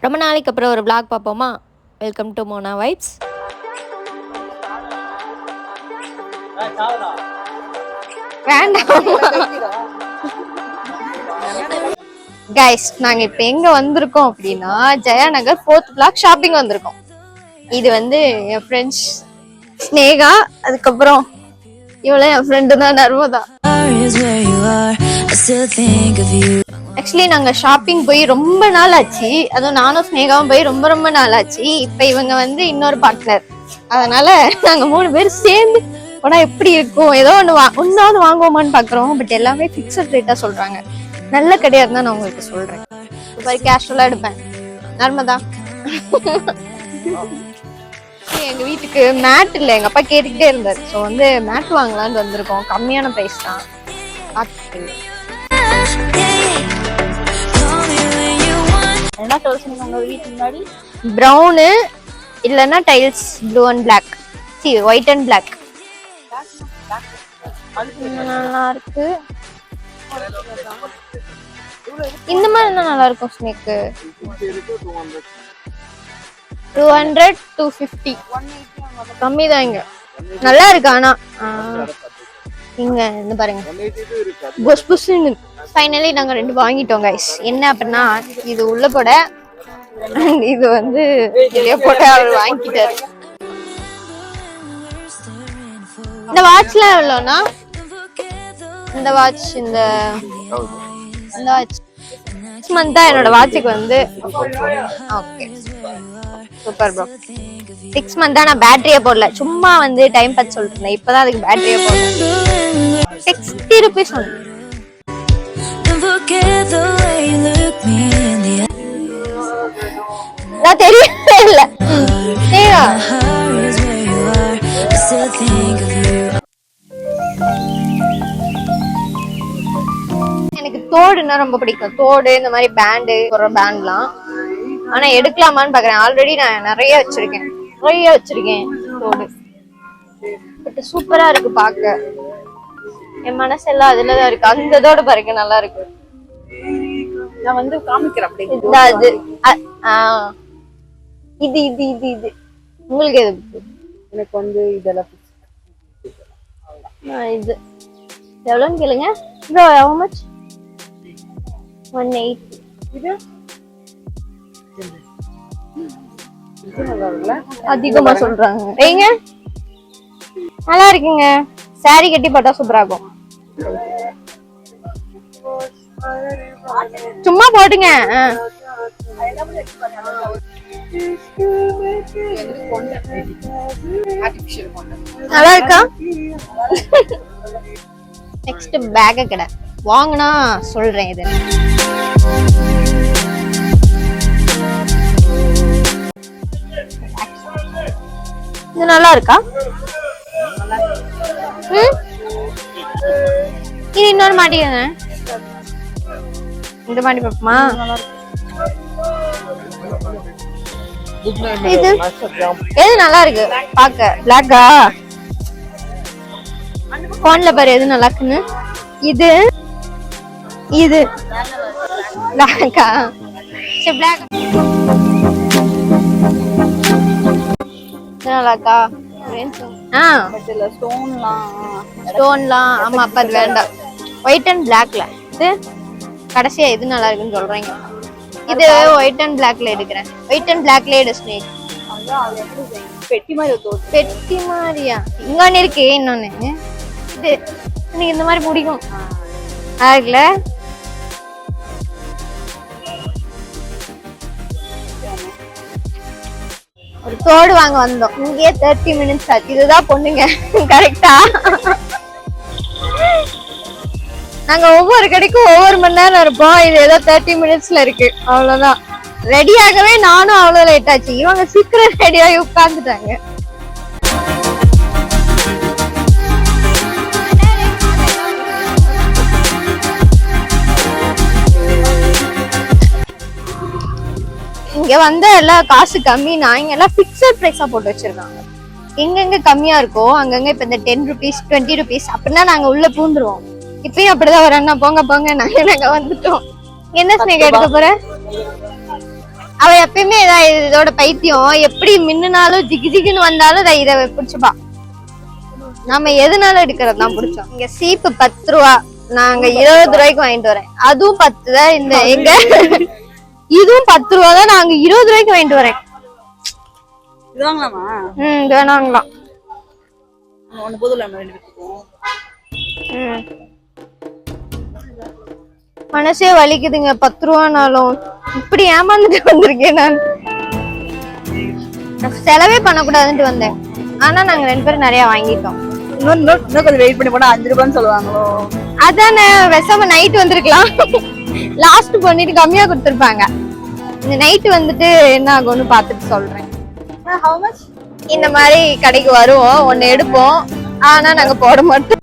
ரொம்ப நாளைக்கு அப்புறம் ஒரு vlog பார்ப்போமா? Welcome to Mona vibes. வேண்டாம் கைஸ், நாங்க இப்ப எங்க வந்திருக்கோம் அப்படின்னா ஜெயா நகர் 4th பிளாக் ஷாப்பிங் வந்திருக்கோம். இது வந்து என் ஃப்ரெண்ட்ஸ் ஸ்னேகா, அதுக்கப்புறம் இவள என் ஃப்ரெண்டு தான் நர்மதா. ஆக்சுவலி நாங்க ஷாப்பிங் போய் ரொம்ப நாள் ஆச்சு. அதுவும் நானும் ஸ்னேகாவும் போய் ரொம்ப ரொம்ப நாள் ஆச்சு. இப்ப இவங்க வந்து இன்னொரு பார்ட்னர், அதனால நாங்க 3 பேர் சேர்ந்து போனா எப்படி இருக்கும், ஏதோ ஒன்னாவது வாங்குவோமான்னு பாக்குறோம். பட் எல்லாமே பிக்சட் ரேட்டா சொல்றாங்க. நல்ல கடையா இருந்தா நான் உங்களுக்கு சொல்றேன். இப்போ கேஷுவலா எடுப்பேன். நர்மதா எங்க வீட்டுக்கு மேட் இல்ல, எங்க அப்பா கேட்டுக்கிட்டே இருந்தாரு. ஸோ வந்து மேட் வாங்கலாம்னு வந்திருக்கோம். கம்மியான பிரைஸ் தான். என்ன கலர் சொன்னீங்க உங்க வீட்டுக்கு முன்னாடி? ப்ரௌனு இல்லைன்னா tiles blue and black, see white and black. நல்லா இருக்கு. இந்த மாதிரி இருந்தா நல்லா இருக்கும். ஸ்னேக்கு 200 250 கம்மி தான். இங்க நல்லா இருக்கு. ஆனா இங்க என்ன பாருங்க, புஷ் புஷ்னு. ஃபைனலி நாங்க 2 வாங்கிட்டோம் கைஸ். என்ன அப்படின்னா இது உள்ள போட, இது வந்து வெளியே போட அவர் வாங்கிட்டாரு. இந்த வாட்ச்லாம் எவ்வளோனா? இந்த வாட்ச் இந்த வாட்ச் 6 month தான் என்னோட வாட்சுக்கு வந்து. Okay super bro. 6 month தான். நான் பேட்டரியே போடல, சும்மா வந்து டைம் பார்த்து சொல்லிட்டு இருந்தேன். இப்பதான் அதுக்கு பேட்டரியே போடல. 60 rupees ஒன்று. நான் தெரியவே இல்லை. எனக்கு தோடுன்னா ரொம்ப பிடிக்கும். தோடு, இந்த மாதிரி பேண்டு, ஒரு பேண்ட்லாம். ஆனா எடுக்கலாமான்னு பாக்குறேன். ஆல்ரெடி நான் நிறைய வச்சிருக்கேன் தோடு. பட் சூப்பரா இருக்கு பாக்க. என் மனசெல்லாம் அதுலதான் இருக்கு. அந்த தோடு பாருங்க, நல்லா இருக்கு. நான் வந்து காமிக்கிறேன். அப்படி இது இது இது இது உங்களுக்கு எது? எனக்கு வந்து இதெல்லாம் இது எவ்வளோன்னு கேளுங்க ப்ரோ. how much? 180. இது அதிகமா சொல்றாங்க. ஏங்க நல்லா இருக்குங்க. சாரி கட்டி போட்டா சூப்பரா இருக்கும். சும்மா போட்டுங்க. நல்லா இருக்கா? நெக்ஸ்ட் பேக் கடை வாங்கினா சொல்றேன். இது இது நல்லா இருக்கா? இது இன்னொரு மாட்டிங்க. இந்த மாட்டி பாப்போமா? இது எது நல்லா இருக்கு பாக்க? பிளாக்கா? போன்ல பாரு எது நல்லா இருக்குன்னு. இது இது பிளாக்கா? சரி பிளாக் நல்லா இருக்கா? ஸ்டோன்லாம் ஆமா. அப்ப அது வேண்டாம். ஒயிட் அண்ட் பிளாக்ல இது கடைசியா எது நல்லா இருக்குன்னு சொல்றீங்க? இது ஒயிட் அண்ட் பிளாக்ல எடுக்கிறேன். ஒயிட் அண்ட் பிளாக்ல எடு ஸ்னேக். பெட்டி மாதிரி பெட்டி மாதிரியா? இன்னொன்னு இருக்கு. இன்னொன்னு இது எனக்கு இந்த மாதிரி பிடிக்கும். இருக்குல்ல? ஒரு தோடு வாங்க வந்தோம். இங்கேயே 30 minutes ஆச்சு. இதுதான் பொண்ணுங்க கரெக்டா? நாங்க ஒவ்வொரு கடைக்கும் ஒவ்வொரு மணி நேரம் இருப்போம். இது ஏதோ 30 minutesல இருக்கு. அவ்வளவுதான். ரெடியாகவே நானும் அவ்வளவு லேட் ஆச்சு. இவங்க சீக்கிரம் ரெடியாகி உட்கார்ந்துட்டாங்க. இங்க வந்து எல்லாம் காசு கம்மி. நான் இங்க எல்லாம் பிக்சட் பிரைஸா போட்டு வச்சிருக்காங்க. எங்கெங்க கம்மியா இருக்கோ அங்கங்க இப்ப இந்த 10 rupees 20 rupees அப்படின்னா நாங்க உள்ள பூந்துருவோம். இப்பயும் அப்படிதான் வரேன்னா போங்க போங்க நாங்க வந்துட்டோம். என்ன ஸ்னேக் எடுக்க போற? அவ எப்பயுமே இதோட பைத்தியம். எப்படி மின்னுனாலும் ஜிகு ஜிகுன்னு வந்தாலும் இதை பிடிச்சுப்பா. நம்ம எதுனாலும் எடுக்கிறது தான் பிடிச்சோம். இங்க சீப்பு 10 ரூபா, நாங்க 20 ரூபாய்க்கு வாங்கிட்டு வரேன். அதுவும் 10 தான். இந்த எங்க இதுவும் 10 ரூபா தான், நாங்க 20 ரூபாய்க்கு வாங்கிட்டு வரேன். இது வாங்கலாமா? இது வேணாங்களாம். ஒண்ணு போதும் நம்ம 2 பேத்துக்கும். மனசே வலிக்குதுங்க 10 ரூபானாலும். இப்படி ஏமாந்துட்டு வந்திருக்கேன் நான். செலவே பண்ணக்கூடாதுன்ட்டு வந்தேன். ஆனா நாங்க 2 பேரும் நிறைய வாங்கிட்டோம். இன்னும் கொஞ்சம் வெயிட் பண்ணி போனா 5 ரூபான்னு சொல்லுவாங்களோ. அதானே, விஷம நைட் வந்திருக்கலாம். லாஸ்ட் பண்ணிட்டு கம்மியா கொடுத்துருப்பாங்க. இந்த நைட் வந்துட்டு என்ன ஆகும்னு பாத்துட்டு சொல்றேன். How much? இந்த மாதிரி கடைக்கு வருவோம், ஒன்னு எடுப்போம், ஆனா நாங்க போட மாட்டோம்.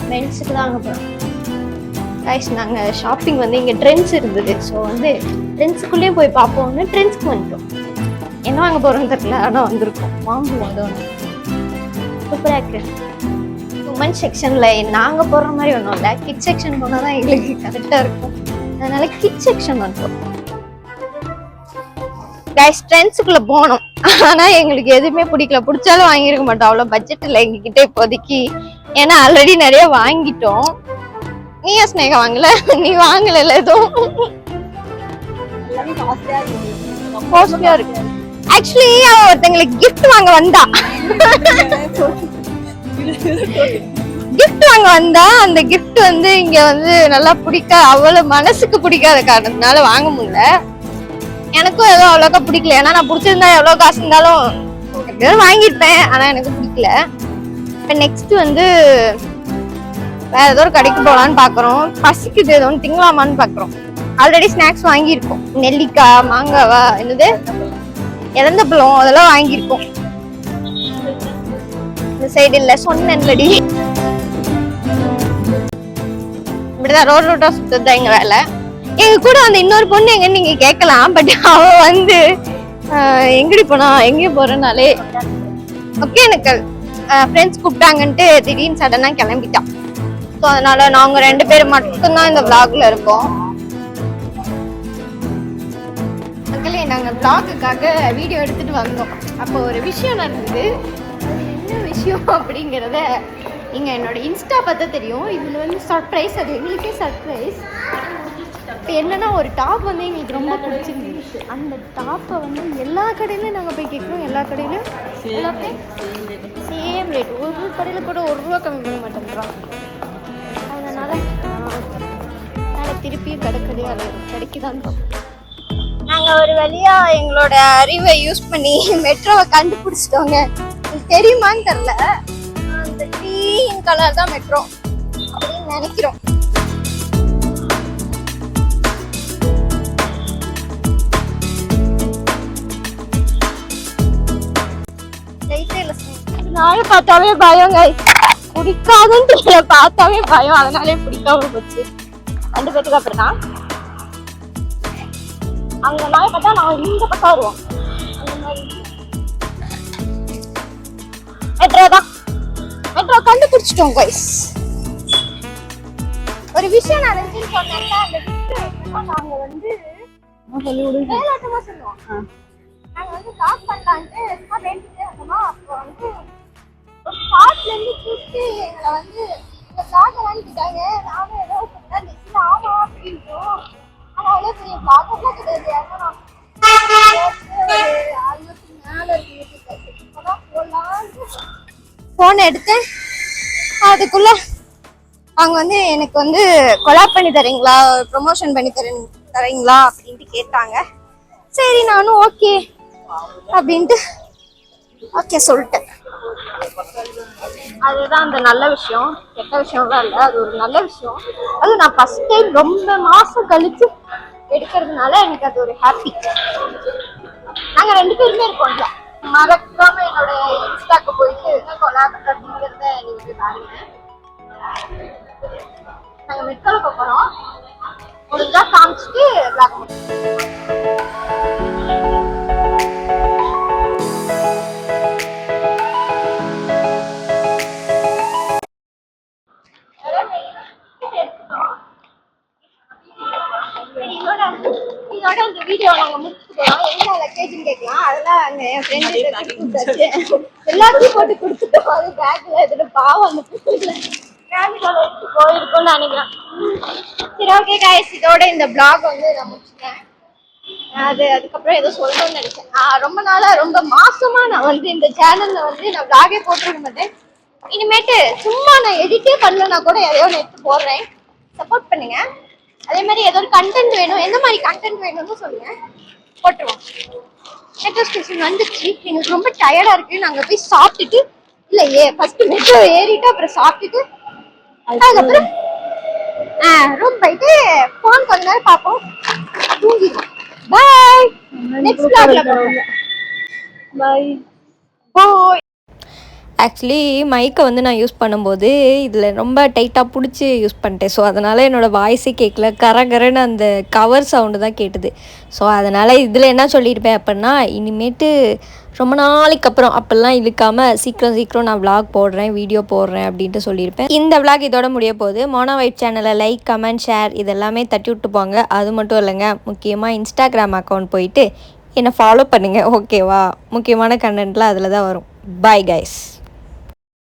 ட்ரெண்ட்ஸுக்கு தான் அங்கே போகிறோம். கைஸ், நாங்கள் ஷாப்பிங் வந்து இங்கே ட்ரெண்ட்ஸ் இருந்தது. ஸோ வந்து ட்ரெண்ட்ஸுக்குள்ளேயும் போய் பார்ப்போம்னு ட்ரெண்ட்ஸ்க்கு வந்துட்டோம். என்ன வாங்க போகிறோம்னு தெரியல, ஆனால் வந்திருக்கோம். வாங்குவோம். அது ஒன்று சூப்பராக இருக்கு. உமன் செக்ஷனில் நாங்கள் போடுற மாதிரி ஒன்றும் இல்லை, கிட் செக்ஷன் போனால் தான் எங்களுக்கு கரெக்டாக இருக்கும். அதனால கிட் செக்ஷன் வந்துட்டோம். கைஸ், ட்ரெண்ட்ஸுக்குள்ளே போனோம், ஆனால் எங்களுக்கு எதுவுமே பிடிக்கல. பிடிச்சாலும் வாங்கியிருக்க மாட்டோம், அவ்வளோ பட்ஜெட் இல்லை எங்ககிட்ட இப்போதைக்கு. ஏன்னா ஆல்ரெடி நிறைய வாங்கிட்டோம். நீ ஸ்னேகா வாங்கல? நீ வாங்கல எதுவும்? காஸ்ட்லியா இருக்கு. ஆக்சுவலி அவ ஒருத்தங்களுக்கு கிஃப்ட் வாங்க வந்தா. கிஃப்ட் வாங்க வந்தா, அந்த கிஃப்ட் வந்து இங்க வந்து நல்லா அவ்வளவு மனசுக்கு பிடிக்காத காரணத்தினால வாங்க முடியல. எனக்கும் ஏதோ அவ்வளோக்கா பிடிக்கல. ஏன்னா நான் பிடிச்சிருந்தா எவ்வளவு காசு இருந்தாலும் வாங்கிருப்பேன். ஆனா எனக்கு பிடிக்கல. இப்ப நெக்ஸ்ட் வந்து வேற ஏதோ ஒரு கடைக்கு போகலான்னு பாக்குறோம். பசிக்குது, ஏதோ ஒன்று திங்கலாமான்னு பாக்குறோம். ஆல்ரெடி ஸ்நாக்ஸ் வாங்கியிருக்கோம். நெல்லிக்காய், மாங்காவா, என்னது இறந்த பழம், அதெல்லாம் வாங்கியிருக்கோம். இந்த சைடு இல்ல, சொன்னேன்லடி. இப்படிதான் ரோட் ரோட்டா சுத்ததான் எங்க வேலை. எங்க கூட வந்து இன்னொரு பொண்ணு எங்கன்னு நீங்க கேட்கலாம். பட் அவ வந்து எங்கடி போனா, எங்கேயும் போறனாலே ஒகேனக்கல் ஃப்ரெண்ட்ஸ் கூப்பிட்டாங்கன்ட்டு திடீர்னு சடனா கிளம்பிட்டான். ஸோ அதனால நாங்க 2 பேரும் மட்டும்தான் இந்த vlogல இருக்கோம். மக்களே, நாங்க vlogக்காக வீடியோ எடுத்துட்டு வந்தோம். அப்போ ஒரு விஷயம் நடந்தது. என்ன விஷயம் அப்படிங்கிறத நீங்க என்னோட இன்ஸ்டா பார்த்தா தெரியும். இதுல வந்து சர்ப்ரைஸ், அது எங்களுக்கே சர்ப்ரைஸ். இப்போ என்னன்னா, ஒரு டாப் வந்து எங்களுக்கு ரொம்ப பிடிச்சிருந்துச்சு. அந்த டாப்பை வந்து எல்லா கடையிலும் நாங்கள் போய் கேட்குறோம். எல்லா கடையிலும் எல்லாமே சேம் ரேட். ஒரு கடையில் கூட 1 ரூபா கம்மி பண்ண மாட்டேங்கிறோம். அதனால திருப்பியும் கடைக்கு தான். நாங்கள் ஒரு வழியா எங்களோட அறிவை யூஸ் பண்ணி மெட்ரோவை கண்டுபிடிச்சிட்டோங்க. தெரியுமான்னு தெரியல, அந்த கிரீன் கலர் தான் மெட்ரோ அப்படின்னு நினைக்கிறோம். நாளை பார்த்தாவே பயம், பிடிக்காதுன்னு பார்த்தாவே பயம். அதனாலே பிடிக்காம போச்சு. 2 பேத்துக்கு அப்புறம் தான் அங்க நாளை பார்த்தா நான் இந்த பக்கம் வருவோம். மெட்ரோ கண்டுபிடிச்சிட்டோம் கைஸ். ஒரு விஷயம் நான் சொன்னேன்ல, அந்த விஷயம் நாங்க வந்து மேலாட்டமா சொல்லுவோம். நாங்க வந்து டாப் பண்ணலான்ட்டு வேண்டிட்டே இருந்தோமா. அப்போ வந்து ஒரு ஸ்பாட்ல இருந்து கூப்பிட்டு எங்களை வந்து இந்த பிளாக வாங்கிட்டாங்க. நானும் ஏதோ சொன்னேன், ஆமா அப்படின்ட்டோம். ஆனா அவ்வளோ பெரிய பிளாகெல்லாம் கிடையாது. ஏன்னா மேல போன் எடுத்தேன். அதுக்குள்ள அவங்க வந்து எனக்கு வந்து கொலாப் பண்ணி தரீங்களா, ப்ரொமோஷன் பண்ணி தரீங்களா அப்படின்ட்டு கேட்டாங்க. சரி, நானும் ஓகே அப்படின்ட்டு ஓகே சொல்லிட்டேன். அதுதான் அந்த நல்ல விஷயம். கெட்ட விஷயம்லாம் இல்லை, அது ஒரு நல்ல விஷயம். அது நான் ஃபர்ஸ்ட் டைம் ரொம்ப மாசம் கழிச்சு எடுக்கிறதுனால எனக்கு அது ஒரு ஹாப்பி. நாங்க 2 பேருமே இருக்கோம்ல. மறக்காம என்னோட இன்ஸ்டாக்கு போயிட்டு கொலாப் அப்படிங்கிறத நீங்க பாருங்க. நாங்க மெட்ரோல போறோம். முடிஞ்சா காமிச்சிட்டு இதோட இந்த வீடியோ நாங்க முடிச்சுட்டு போறோம். என்ன லக்கேஜ்னு கேட்கலாம். அதெல்லாம் அங்க என் ஃப்ரெண்டு எல்லாத்தையும் போட்டு கொடுத்துட்டோம். அது பேக்ல எடுத்துட்டு பாவம் அந்த பிள்ளைல ஃபேமிலியோட எடுத்து போயிருக்கோம்னு நினைக்கிறேன். சரி ஓகே கைஸ், இதோட இந்த vlog வந்து நான் முடிச்சிட்டேன். அதுக்கப்புறம் ஏதோ சொல்லணும்னு நினைச்சேன். ரொம்ப நாளா ரொம்ப மாசமா நான் வந்து இந்த சேனல்ல வந்து நான் vlog-ஏ போட்டிருக்க மாட்டேன். இனிமேட்டு சும்மா நான் எடிட்டே பண்ணலன்னா கூட எதையோ எடுத்து போடுறேன். சப்போர்ட் பண்ணுங்க. அதே மாதிரி ஏதோ ஒரு கண்டென்ட் வேணும், எந்த மாதிரி கண்டென்ட் வேணும்னு சொல்லுங்க, போட்டுருவோம். மெட்ரோ ஸ்டேஷன் வந்துச்சு. எங்களுக்கு ரொம்ப டயர்டா இருக்கு. நாங்க போய் சாப்பிட்டுட்டு ஃபர்ஸ்ட் மெட்ரோ ஏறிட்டு அப்புறம் சாப்பிட்டுட்டு அதுக்கப்புறம் ரூம் போயிட்டு போன் கொஞ்ச நேரம் பார்ப்போம், தூங்கிடுவோம். பாய். நெக்ஸ்ட் vlogல பார்ப்போம். பாய். பாய். ஆக்சுவலி மைக்கை வந்து நான் யூஸ் பண்ணும்போது இதில் ரொம்ப டைட்டாக பிடிச்சி யூஸ் பண்ணிட்டேன். ஸோ அதனால் என்னோடய வாய்ஸே கேட்கல, கரகரன்னு அந்த கவர் சவுண்டு தான் கேட்டுது. ஸோ அதனால் இதில் என்ன சொல்லியிருப்பேன் அப்படின்னா, இனிமேட்டு ரொம்ப நாளைக்கு அப்புறம் அப்போல்லாம் இழுக்காமல் சீக்கிரம் நான் vlog போடுறேன், வீடியோ போடுறேன் அப்படின்ட்டு சொல்லியிருப்பேன். இந்த vlog இதோட முடிய போகுது. மோனா வைப் சேனலை லைக், கமெண்ட், ஷேர் இதெல்லாமே தட்டி விட்டு போங்க. அது மட்டும் இல்லைங்க, முக்கியமாக இன்ஸ்டாகிராம் அக்கௌண்ட் போயிட்டு என்னை ஃபாலோ பண்ணுங்கள், ஓகேவா? முக்கியமான கண்டென்ட்லாம் அதில் தான் வரும். Bye guys.